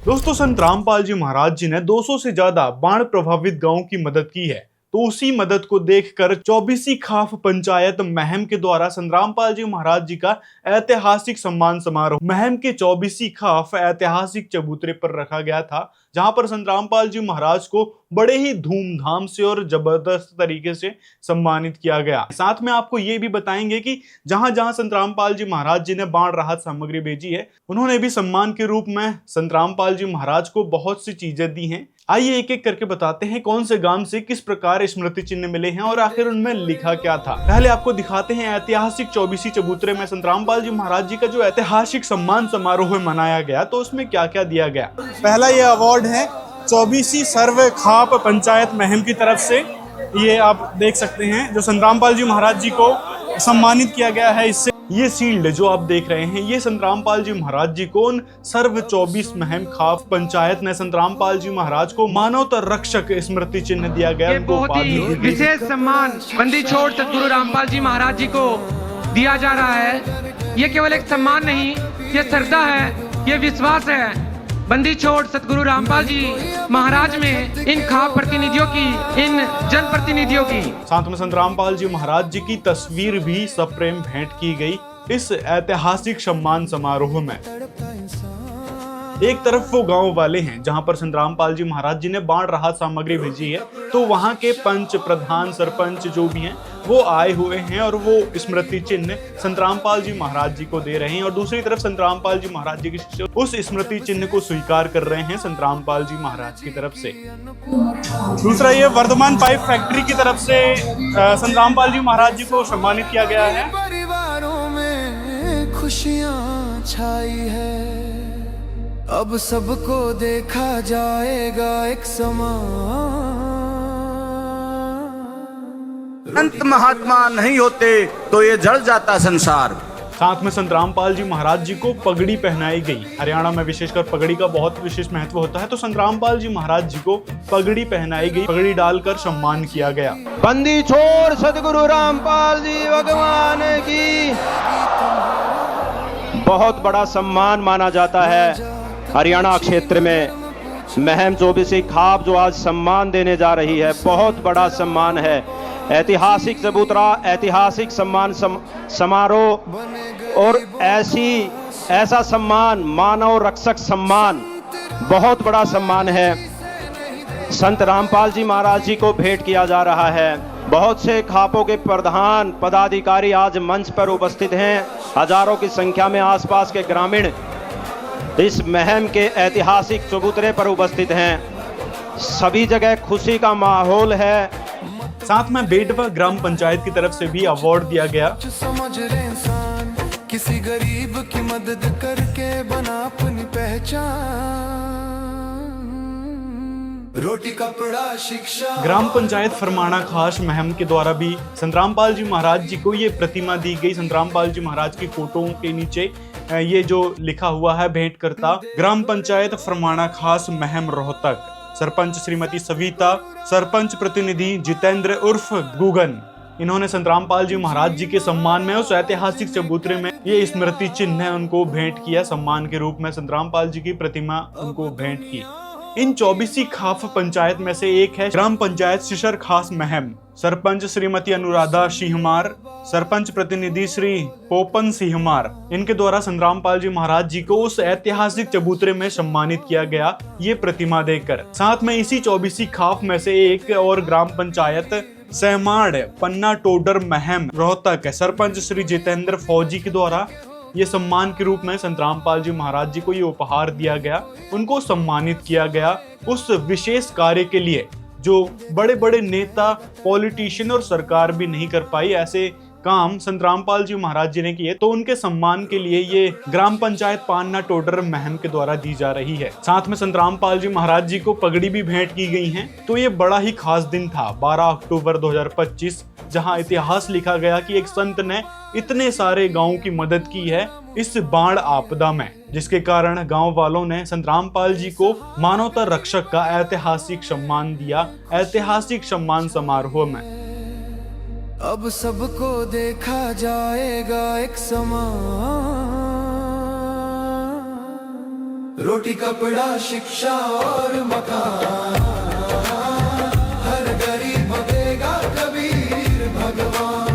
दोस्तों, संत रामपाल जी महाराज जी ने 200 से ज्यादा बाढ़ प्रभावित गांवों की मदद की है। तो उसी मदद को देखकर 24 खाफ पंचायत महम के द्वारा संत रामपाल जी महाराज जी का ऐतिहासिक सम्मान समारोह महम के 24 खाफ ऐतिहासिक चबूतरे पर रखा गया था, जहां पर संत रामपाल जी महाराज को बड़े ही धूमधाम से और जबरदस्त तरीके से सम्मानित किया गया। साथ में आपको ये भी बताएंगे कि जहां जहां संत रामपाल जी महाराज जी ने बाढ़ राहत सामग्री भेजी है, उन्होंने भी सम्मान के रूप में संत रामपाल जी महाराज को बहुत सी चीजें दी हैं। आइए एक एक करके बताते हैं कौन से गांव से किस प्रकार स्मृति चिन्ह मिले हैं और आखिर उनमें लिखा क्या था। पहले आपको दिखाते हैं ऐतिहासिक 24 चबूतरे में संत रामपाल जी महाराज जी का जो ऐतिहासिक सम्मान समारोह मनाया गया, तो उसमें क्या क्या दिया गया। पहला ये अवार्ड है 24 सर्व खाप पंचायत महम की तरफ से, ये आप देख सकते हैं, जो संत रामपाल जी महाराज जी को सम्मानित किया गया है। इससे ये शील्ड जो आप देख रहे हैं, ये संत रामपाल जी महाराज जी को उन सर्व 24 महम खाप पंचायत ने संत रामपाल जी महाराज को मानवता रक्षक स्मृति चिन्ह दिया गया। ये बहुत ही विशेष सम्मान बंदी छोड़ सतगुरु रामपाल जी महाराज जी को दिया जा रहा है। ये केवल एक सम्मान नहीं, ये श्रद्धा है, ये विश्वास है बंदी छोड़ सतगुरु रामपाल जी महाराज में इन खाप प्रतिनिधियों की, इन जन प्रतिनिधियों की। साथ में संत रामपाल जी महाराज जी की तस्वीर भी सप्रेम भेंट की गई इस ऐतिहासिक सम्मान समारोह में। एक तरफ वो गांव वाले हैं जहां पर संत रामपाल जी महाराज जी ने बाढ़ राहत सामग्री भेजी है, तो वहां के पंच, प्रधान, सरपंच जो भी हैं वो आए हुए हैं और वो स्मृति चिन्ह संत रामपाल जी महाराज जी को दे रहे हैं। और दूसरी तरफ संत रामपाल जी महाराज जी के शिष्य उस स्मृति चिन्ह को स्वीकार कर रहे हैं संत रामपाल जी महाराज की तरफ से। दूसरा, ये वर्धमान पाइप फैक्ट्री की तरफ से संत रामपाल जी महाराज जी को सम्मानित किया गया है। परिवारों में खुशियां छाई है, अब सबको देखा जाएगा एक समान। संत महात्मा नहीं होते तो ये जल जाता संसार। साथ में संत रामपाल जी महाराज जी को पगड़ी पहनाई गई। हरियाणा में विशेषकर पगड़ी का बहुत विशेष महत्व होता है, तो संत रामपाल जी महाराज जी को पगड़ी पहनाई गई, पगड़ी डालकर सम्मान किया गया। बंदी छोड़ सतगुरु रामपाल जी भगवान की बहुत बड़ा सम्मान माना जाता है। हरियाणा क्षेत्र में महम 24 खाप जो आज सम्मान देने जा रही है, बहुत बड़ा सम्मान है। ऐतिहासिक चबूतरा, ऐतिहासिक सम्मान समारोह और ऐसा सम्मान, मानव रक्षक सम्मान, बहुत बड़ा सम्मान है। संत रामपाल जी महाराज जी को भेंट किया जा रहा है। बहुत से खापों के प्रधान, पदाधिकारी आज मंच पर उपस्थित हैं। हजारों की संख्या में आसपास के ग्रामीण इस महम के ऐतिहासिक चबूतरे पर उपस्थित हैं। सभी जगह खुशी का माहौल है। साथ में बेटवा ग्राम पंचायत की तरफ से भी अवार्ड दिया गया। समझ रहे इंसान किसी गरीब की मदद करके बना अपनी पहचान। रोटी कपड़ा शिक्षा। ग्राम पंचायत फरमाना खास महम के द्वारा भी संत रामपाल जी महाराज जी को ये प्रतिमा दी गई। संत रामपाल जी महाराज की फोटो के नीचे ये जो लिखा हुआ है, भेंट करता ग्राम पंचायत फरमाना खास महम रोहतक, सरपंच श्रीमती सविता, सरपंच प्रतिनिधि जितेंद्र उर्फ गुगन। इन्होंने संत रामपाल जी महाराज जी के सम्मान में उस ऐतिहासिक चबूतरे में ये स्मृति चिन्ह उनको भेंट किया। सम्मान के रूप में संत रामपाल जी की प्रतिमा उनको भेंट की। इन 24 खाफ पंचायत में से एक है ग्राम पंचायत शिशर खास महम। सरपंच श्रीमती अनुराधा सिंहमार, सरपंच प्रतिनिधि श्री पोपन सिंहमार, इनके द्वारा संत रामपाल जी महाराज जी को उस ऐतिहासिक चबूतरे में सम्मानित किया गया ये प्रतिमा देकर। साथ में इसी 24 खाफ में से एक और ग्राम पंचायत सहमाड़ पन्ना टोडर महम रोहतक, सरपंच श्री जितेंद्र फौजी के द्वारा ये सम्मान के रूप में संत रामपाल जी महाराज जी को ये उपहार दिया गया। उनको सम्मानित किया गया उस विशेष कार्य के लिए जो बड़े बड़े नेता, पॉलिटिशियन और सरकार भी नहीं कर पाई। ऐसे काम संत रामपाल जी महाराज जी ने किए, तो उनके सम्मान के लिए ये ग्राम पंचायत पान्ना टोडर महम के द्वारा दी जा रही है। साथ में संत रामपाल जी महाराज जी को पगड़ी भी भेंट की गई है। तो ये बड़ा ही खास दिन था 12 अक्टूबर 2025, जहां इतिहास लिखा गया कि एक संत ने इतने सारे गांवों की मदद की है इस बाढ़ आपदा में, जिसके कारण गांव वालों ने संत रामपाल जी को मानवता रक्षक का ऐतिहासिक सम्मान दिया, ऐतिहासिक सम्मान समारोह में। अब सबको देखा जाएगा एक समान। रोटी कपड़ा शिक्षा और मकान, हर गरीब देगा कबीर भगवान।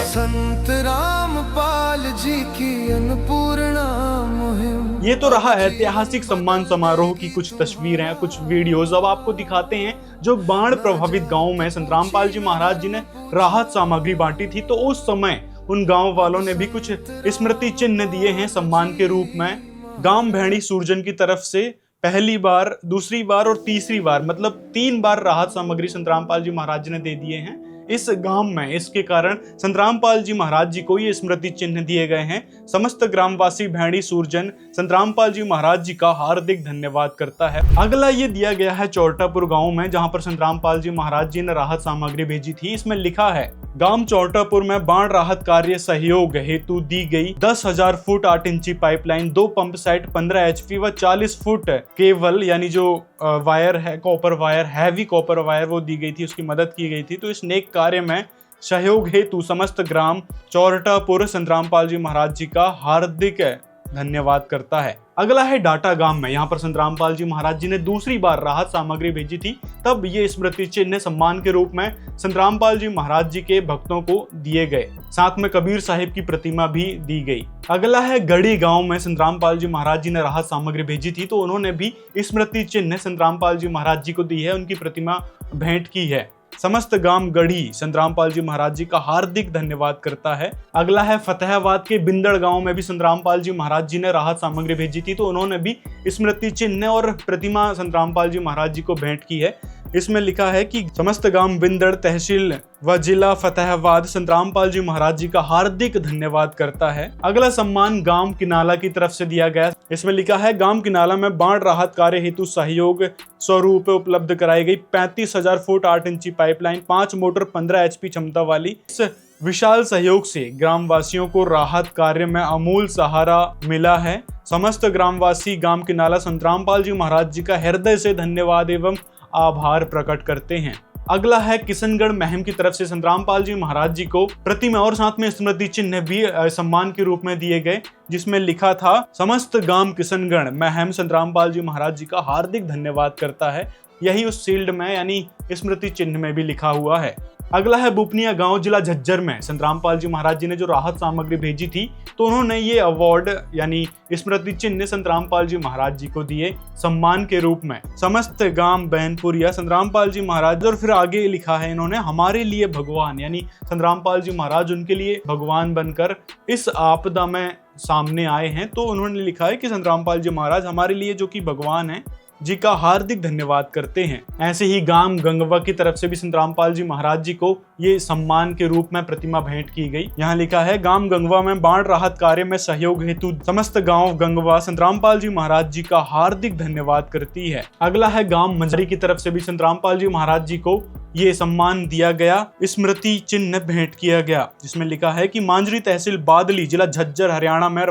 संत रामपाल जी की अन्नपूर्णा मुहिम। ये तो रहा ऐतिहासिक सम्मान समारोह की कुछ तस्वीरें, कुछ वीडियोस। अब आपको दिखाते हैं जो बाढ़ प्रभावित गांव में संत रामपाल जी महाराज जी ने राहत सामग्री बांटी थी, तो उस समय उन गांव वालों ने भी कुछ स्मृति चिन्ह दिए हैं सम्मान के रूप में। गांव भेड़ी सूरजन की तरफ से पहली बार, दूसरी बार और तीसरी बार, मतलब 3 बार राहत सामग्री संत रामपाल जी महाराज जी ने दे दिए हैं इस गांव में। इसके कारण संत रामपाल जी महाराज जी को ये स्मृति चिन्ह दिए गए हैं। समस्त ग्रामवासी भेड़ी सूरजन संत रामपाल जी महाराज जी का हार्दिक धन्यवाद करता है। अगला ये दिया गया है चौरटापुर गांव में, जहां पर संत रामपाल जी महाराज जी ने राहत सामग्री भेजी थी। इसमें लिखा है, गांव चौरटापुर में बाढ़ राहत कार्य सहयोग हेतु दी गई 10,000 फुट 8 इंची पाइपलाइन, 2 पंप सेट, 15 HP व 40 फुट केबल, यानी जो वायर है, copper wire, heavy copper wire, वो दी गई थी, उसकी मदद की गई थी। तो इस नेक कार्य में सहयोग हेतु समस्त ग्राम चौरटापुर संत रामपाल जी महाराज जी का हार्दिक धन्यवाद करता है। अगला है डाटा गांव में, यहाँ पर संत रामपाल जी महाराज जी ने दूसरी बार राहत सामग्री भेजी थी, तब ये स्मृति चिन्ह सम्मान के रूप में संत रामपाल जी महाराज जी के भक्तों को दिए गए। साथ में कबीर साहिब की प्रतिमा भी दी गई। अगला है गढ़ी गांव में संत रामपाल जी महाराज जी ने राहत सामग्री भेजी थी, तो उन्होंने भी स्मृति चिन्ह संत रामपाल जी महाराज जी को दी है, उनकी प्रतिमा भेंट की है। समस्त गांव गढ़ी संत रामपाल जी महाराज जी का हार्दिक धन्यवाद करता है। अगला है फतेहाबाद के बिंदड़ गांव में भी संत रामपाल जी महाराज जी ने राहत सामग्री भेजी थी, तो उन्होंने भी स्मृति चिन्ह और प्रतिमा संत रामपाल जी महाराज जी को भेंट की है। इसमें लिखा है कि समस्त गांव बिंदड़ तहसील व जिला फतेहाबाद संत रामपाल जी महाराज जी का हार्दिक धन्यवाद करता है। अगला सम्मान गांव किनाला की तरफ से दिया गया। इसमें लिखा है, गांव किनाला में बाढ़ राहत कार्य हेतु सहयोग स्वरूप उपलब्ध कराई गई 35,000 फुट 8 इंची पाइपलाइन, 5 मोटर, 15 HP क्षमता वाली। इस विशाल सहयोग से ग्रामवासियों को राहत कार्य में अमूल सहारा मिला है। समस्त ग्रामवासी गांव किनाला संत रामपाल जी महाराज जी का हृदय से धन्यवाद एवं आभार प्रकट करते हैं। अगला है किशनगढ़ महम की तरफ से संत रामपाल जी महाराज जी को प्रतिमा और साथ में स्मृति चिन्ह भी सम्मान के रूप में दिए गए, जिसमें लिखा था, समस्त गांव किशनगढ़ महम संत रामपाल जी महाराज जी का हार्दिक धन्यवाद करता है। यही उस शील्ड में यानी स्मृति चिन्ह में भी लिखा हुआ है। अगला है बुपनिया गांव जिला झज्जर में संत रामपाल जी महाराज जी ने जो राहत सामग्री भेजी थी, तो उन्होंने ये अवार्ड यानी स्मृति चिन्ह संत रामपाल जी महाराज जी को दिए सम्मान के रूप में। समस्त गांव बहनपुरिया संत रामपाल जी महाराज, और फिर आगे लिखा है इन्होंने, हमारे लिए भगवान, यानी संत रामपाल जी महाराज उनके लिए भगवान बनकर इस आपदा में सामने आए हैं। तो उन्होंने लिखा है कि संत रामपाल जी महाराज हमारे लिए जो कि भगवान है जी का हार्दिक धन्यवाद करते हैं। ऐसे ही गांव गंगवा की तरफ से भी संत रामपाल जी महाराज जी को ये सम्मान के रूप में प्रतिमा भेंट की गई। यहाँ लिखा है, गांव गंगवा में बाढ़ राहत कार्य में सहयोग हेतु समस्त गांव गंगवा संत रामपाल जी महाराज जी का हार्दिक धन्यवाद करती है। अगला है गांव मंजरी की तरफ से भी संत रामपाल जी महाराज जी को ये सम्मान दिया गया, स्मृति चिन्ह भेंट किया गया, जिसमें लिखा है कि मांजरी तहसील बादली जिला झज्जर हरियाणा में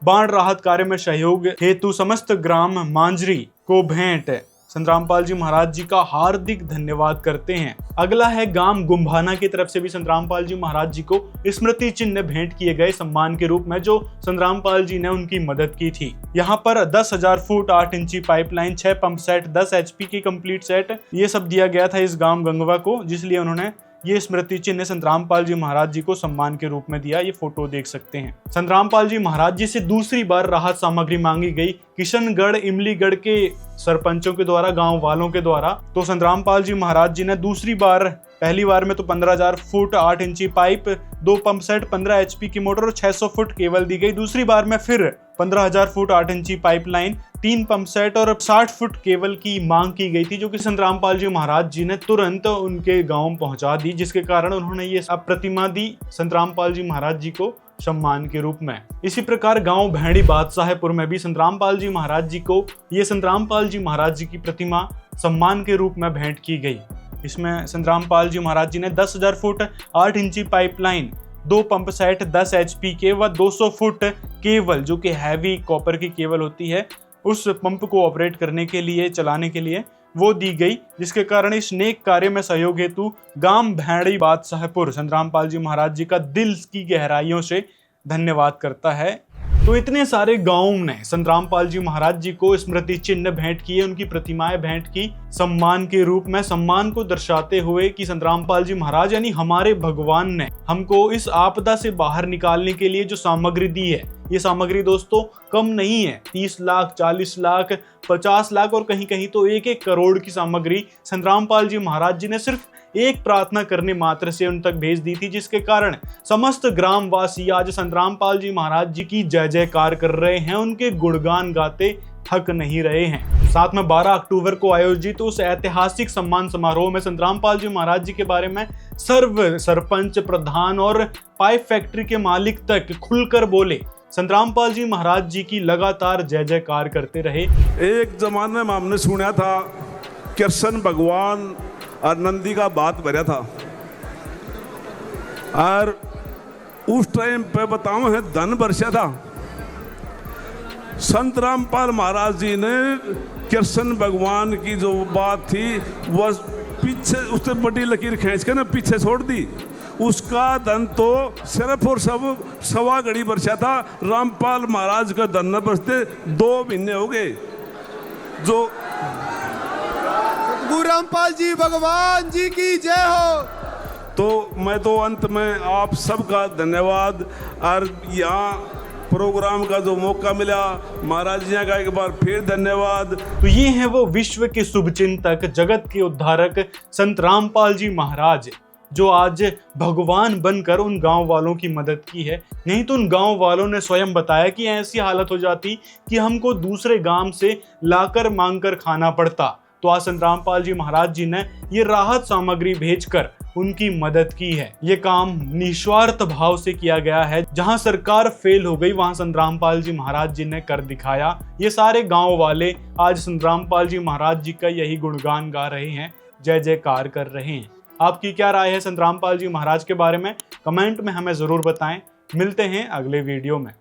बाढ़ राहत कार्य में सहयोग हेतु समस्त ग्राम मांजरी को भेंट संत रामपाल जी महाराज जी का हार्दिक धन्यवाद करते हैं। अगला है गांव गुम्भाना की तरफ से भी संत रामपाल जी महाराज जी को स्मृति चिन्ह भेंट किए गए सम्मान के रूप में, जो संत रामपाल जी ने उनकी मदद की थी। यहाँ पर 10,000 फुट 8 इंची पाइपलाइन, 6 पंप सेट, 10 HP की कंप्लीट सेट, ये सब दिया गया था इस गांव गंगवा को, जिसलिए उन्होंने ये स्मृति चिन्ह संत रामपाल जी महाराज जी को सम्मान के रूप में दिया। ये फोटो देख सकते हैं। संत रामपाल जी महाराज जी से दूसरी बार राहत सामग्री मांगी गई किशनगढ़ इमलीगढ़ के सरपंचों के द्वारा, गांव वालों के द्वारा। तो संत रामपाल जी महाराज जी ने दूसरी बार, पहली बार में तो 15,000 फुट 8 इंची पाइप, 2 पंप सेट, 15 HP की मोटर और 600 फुट केबल दी गई। दूसरी बार में फिर 15,000 फुट 8 इंची पाइपलाइन, 3 पंप सेट और 60 फुट केबल की मांग की गई थी, जो कि संत रामपाल जी महाराज जी ने तुरंत उनके गांव पहुंचा दी, जिसके कारण उन्होंने ये प्रतिमा दी संत रामपाल जी महाराज जी को सम्मान के रूप में। इसी प्रकार गांव भेड़ी बादशाहपुर में भी संत रामपाल जी महाराज जी को ये संत रामपाल जी महाराज जी की प्रतिमा सम्मान के रूप में भेंट की गई। इसमें संत रामपाल जी महाराज जी ने 10,000 फुट 8 इंची पाइपलाइन, 2 पंप सेट, 10 HP के व 200 फुट केबल, जो कि हैवी कॉपर की केबल होती है, उस पंप को ऑपरेट करने के लिए, चलाने के लिए वो दी गई, जिसके कारण इस नेक कार्य में सहयोग हेतु गांव भेड़ी बादशाहपुर संत रामपाल जी महाराज जी का दिल की गहराइयों से धन्यवाद करता है। तो इतने सारे गांवों ने संत रामपाल जी महाराज जी को स्मृति चिन्ह भेंट किए, उनकी प्रतिमाएं भेंट की सम्मान के रूप में, सम्मान को दर्शाते हुए कि संत रामपाल जी महाराज यानी हमारे भगवान ने हमको इस आपदा से बाहर निकालने के लिए जो सामग्री दी है, ये सामग्री दोस्तों कम नहीं है। 30 लाख, 40 लाख, 50 लाख और कहीं कहीं तो 1-1 करोड़ की सामग्री संत रामपाल जी महाराज जी ने सिर्फ एक प्रार्थना करने मात्र से उन तक भेज दी थी, जिसके कारण समस्त ग्रामवासी आज संत रामपाल जी महाराज जी की जय जयकार कर रहे हैं, उनके गुणगान गाते थक नहीं रहे हैं। साथ में 12 अक्टूबर को आयोजित उस ऐतिहासिक सम्मान समारोह में संत रामपाल जी महाराज जी के बारे में सर्व सरपंच, प्रधान और पाइप फैक्ट्री के मालिक तक खुलकर बोले। संत रामपाल जी महाराज जी की लगातार जय जयकार करते रहे। एक जमाने में हमने सुना था कृष्ण भगवान और नंदी का बात भरा था, और उस टाइम पे बताऊं है धन बरसा था। संत रामपाल महाराज जी ने कृष्ण भगवान की जो बात थी वह पीछे उससे बड़ी लकीर खींच के ना पीछे छोड़ दी। उसका धन तो सिर्फ और सब सवा घड़ी बरसा था। रामपाल महाराज का धन न बरसते 2 महीने हो गए। जो गुरु रामपाल जी भगवान जी की जय हो। तो मैं तो अंत में आप सबका धन्यवाद, और यहाँ प्रोग्राम का जो मौका मिला महाराज जी का एक बार फिर धन्यवाद। तो ये है वो विश्व के शुभचिंतक, जगत के उद्धारक संत रामपाल जी महाराज, जो आज भगवान बनकर उन गांव वालों की मदद की है। नहीं तो उन गांव वालों ने स्वयं बताया कि ऐसी हालत हो जाती कि हमको दूसरे गांव से लाकर मांगकर खाना पड़ता। तो आज संत रामपाल जी महाराज जी ने ये राहत सामग्री भेजकर उनकी मदद की है। ये काम निस्वार्थ भाव से किया गया है। जहां सरकार फेल हो गई वहां संत रामपाल जी महाराज जी ने कर दिखाया। ये सारे गांव वाले आज संत रामपाल जी महाराज जी का यही गुणगान गा रहे हैं, जय जयकार कर रहे हैं। आपकी क्या राय है संत रामपाल जी महाराज के बारे में? कमेंट में हमें जरूर बताएं। मिलते हैं अगले वीडियो में।